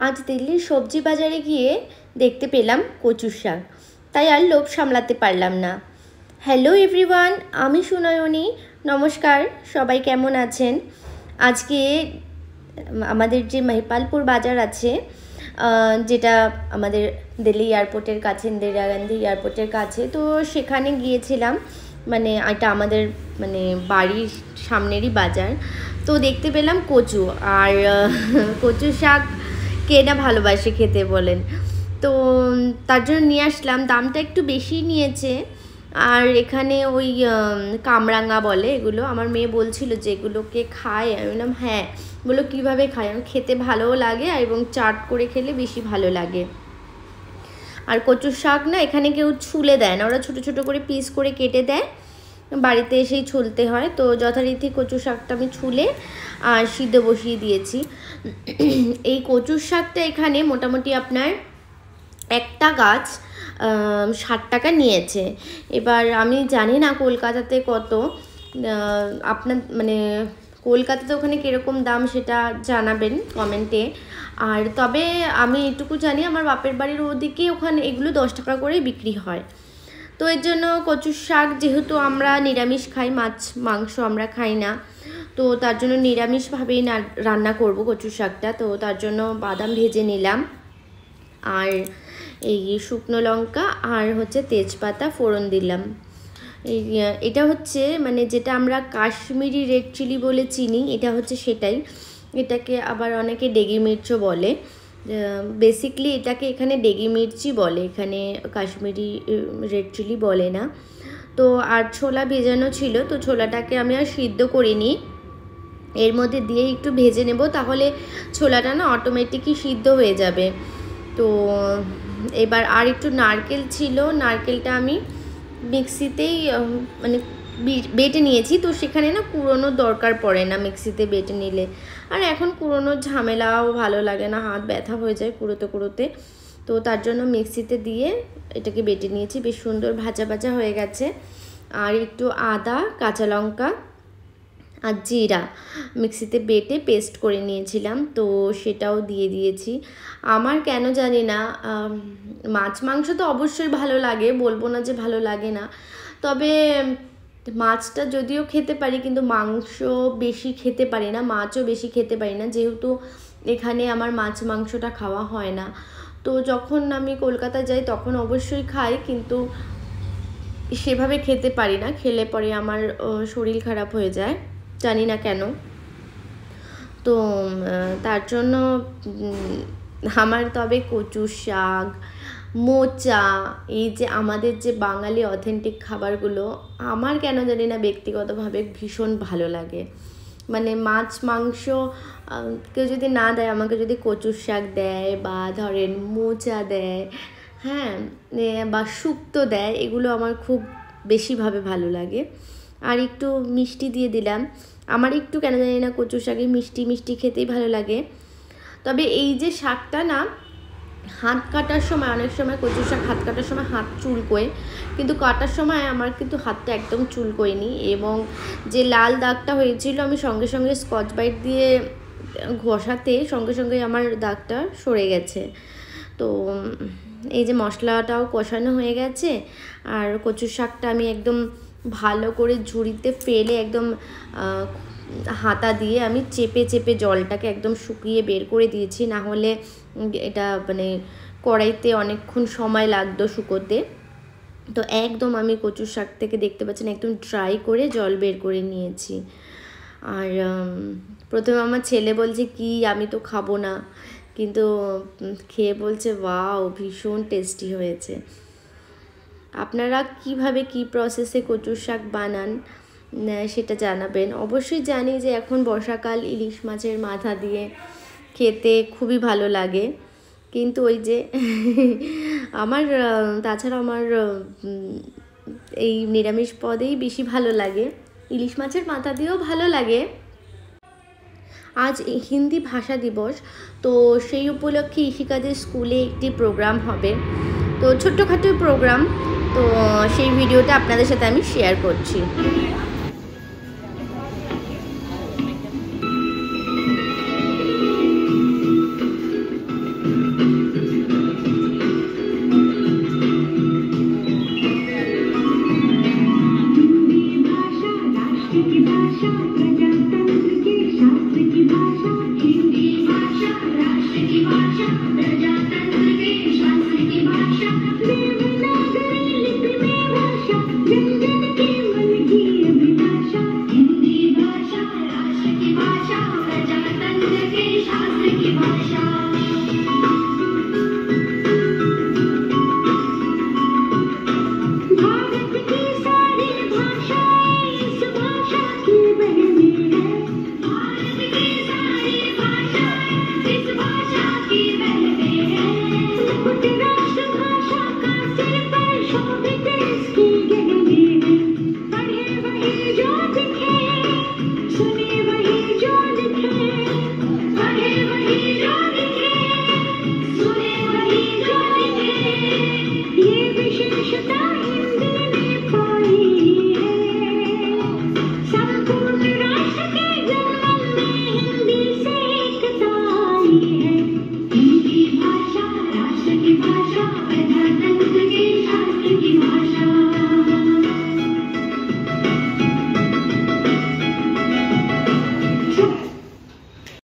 আজ দিল্লির সবজি বাজারে গিয়ে দেখতে পেলাম কচুর শাক, তাই আর লোভ সামলাতে পারলাম না। হ্যালো এভরিওয়ান, আমি সুনয়নী। নমস্কার, সবাই কেমন আছেন? আজকে আমাদের যে মহিপালপুর বাজার আছে, যেটা আমাদের দিল্লি এয়ারপোর্টের কাছে, ইন্দিরা গান্ধী এয়ারপোর্টের কাছে, তো সেখানে গিয়েছিলাম। মানে এটা আমাদের বাড়ির সামনেরই বাজার। তো দেখতে পেলাম কচু, আর কচু শাক কে না ভালোবাসে খেতে বলেন। তো তার জন্য নিয়ে আসলাম। দামটা একটু বেশি নিয়েছে। আর এখানে ওই কামরাঙা বলে এগুলো। আমার মেয়ে বলছিল যে এগুলোকে খায়। আমি বললাম হ্যাঁ। বললো কীভাবে খায়? আমি খেতে ভালোও লাগে এবং চাট করে খেলে বেশি ভালো লাগে। আর কচুর শাক না এখানে কেউ ছুলে দেয় না, ওরা ছোটো ছোটো করে পিস করে কেটে দেয়, বাড়িতে এসেই ছুলতে হয়। তো যথারীতি কচু শাকটা আমি ছুলে আর সিদ্ধ বসিয়ে দিয়েছি। এই কচুর শাকটা এখানে মোটামুটি আপনার একটা গাছ 60 টাকা নিয়েছে। এবার আমি জানি না কলকাতাতে কত, আপনার কলকাতাতে ওখানে কীরকম দাম সেটা জানাবেন কমেন্টে। আর তবে আমি এটুকু জানি আমার বাপের বাড়ির ওদিকে ওখানে এগুলো 10 টাকা করে বিক্রি হয়। তো এর জন্য কচুর শাক, যেহেতু আমরা নিরামিষ খাই, মাছ মাংস আমরা খাই না, তো তার জন্য নিরামিষভাবেই রান্না করব কচুর শাকটা। তো তার জন্য বাদাম ভেজে নিলাম, আর এই শুকনো লঙ্কা আর হচ্ছে তেজপাতা ফোড়ন দিলাম। এটা হচ্ছে যেটা আমরা কাশ্মীরি রেড চিলি বলে চিনি, এটা হচ্ছে সেটাই। এটাকে আবার অনেকে ডেগি মির্চও বলে। বেসিকলি এটাকে এখানে ডেগি মির্চি বলে, এখানে কাশ্মীরি রেড চিলি বলে না। তো আর ছোলা ভেজানো ছিল, তো ছোলাটাকে আমি আর সিদ্ধ করিনি, এর মধ্যে দিয়ে একটু ভেজে নেব, তাহলে ছোলাটা না অটোমেটিকই সিদ্ধ হয়ে যাবে। তো এবার আর একটু নারকেল ছিল, নারকেলটা আমি মিক্সিতেই বেটে নিয়েছি। তো সেখানে না কুড়োনোর দরকার পড়ে না মিক্সিতে বেটে নিলে। আর এখন কুড়োনোর ঝামেলাও ভালো লাগে না, হাত ব্যথা হয়ে যায় কুড়োতে কুড়োতে। তো তার জন্য মিক্সিতে দিয়ে এটাকে বেটে নিয়েছি। বেশ সুন্দর ভাজা ভাজা হয়ে গেছে। আর একটু আদা, কাঁচা লঙ্কা আর জিরা মিক্সিতে বেটে পেস্ট করে নিয়েছিলাম, তো সেটাও দিয়ে দিয়েছি। আমার কেন জানি না, মাছ মাংস তো অবশ্যই ভালো লাগে, বলবো না যে ভালো লাগে না। তবে মাছটা যদিও খেতে পারি, কিন্তু মাংস বেশি খেতে পারি না, মাছও বেশি খেতে পারি না, যেহেতু এখানে আমার মাছ মাংসটা খাওয়া হয় না। তো যখন আমি কলকাতা যাই তখন অবশ্যই খাই, কিন্তু সেভাবে খেতে পারি না, খেলে পরে আমার শরীর খারাপ হয়ে যায়, জানি না কেন। তো তার জন্য আমার তবে কচু শাক, মোচা, এই যে আমাদের যে বাঙালি অথেন্টিক খাবারগুলো, আমার কেন জানি না ব্যক্তিগতভাবে ভীষণ ভালো লাগে। মাছ মাংস কেউ যদি না দেয়, আমাকে যদি কচুর শাক দেয় বা ধরেন মোচা দেয়, হ্যাঁ, বা শুক্তো দেয়, এগুলো আমার খুব বেশিভাবে ভালো লাগে। আর একটু মিষ্টি দিয়ে দিলাম। আমার একটু কেন জানি না কচুর শাকে মিষ্টি মিষ্টি খেতেই ভালো লাগে। তবে এই যে শাকটা না, হাত কাটার সময়, অনেক সময় কচুর শাক হাত কাটার সময় হাত চুলকোয়, কিন্তু কাটার সময় আমার কিন্তু হাতটা একদম চুলকোয়নি। এবং যে লাল দাগটা হয়েছিল, আমি সঙ্গে সঙ্গে স্কচ ব্রাইট দিয়ে ঘষাতে সঙ্গে সঙ্গে আমার দাগটা সরে গেছে। তো এই যে মশলাটাও কষানো হয়ে গেছে, আর কচুর শাকটা আমি একদম ভালো করে ঝুড়িতে ফেলে একদম হাতা দিয়ে আমি চেপে চেপে জলটাকে একদম শুকিয়ে বের করে দিয়েছি, না হলে এটা কড়াইতে অনেকক্ষণ সময় লাগতো শুকোতে। তো একদম আমি কচুর শাক থেকে দেখতে পাচ্ছেন একদম ড্রাই করে জল বের করে নিয়েছি। আর প্রথমে আমার ছেলে বলছে কি, আমি তো খাবো না, কিন্তু খেয়ে বলছে ওয়াও, ভীষণ টেস্টি হয়েছে। আপনারা কিভাবে কি প্রসেসে কচুর শাক বানান সেটা জানাবেন। অবশ্যই জানি যে এখন বর্ষাকাল, ইলিশ মাছের মাথা দিয়ে খেতে খুবই ভালো লাগে, কিন্তু ওই যে আমার তাছাড়া আমার এই নিরামিষ পদেই বেশি ভালো লাগে, ইলিশ মাছের মাথা দিয়েও ভালো লাগে। আজ হিন্দি ভাষা দিবস, তো সেই উপলক্ষে ইশিকাদের স্কুলে একটি প্রোগ্রাম হবে, তো ছোট্টখাটো প্রোগ্রাম, তো সেই ভিডিওটা আপনাদের সাথে আমি শেয়ার করছি।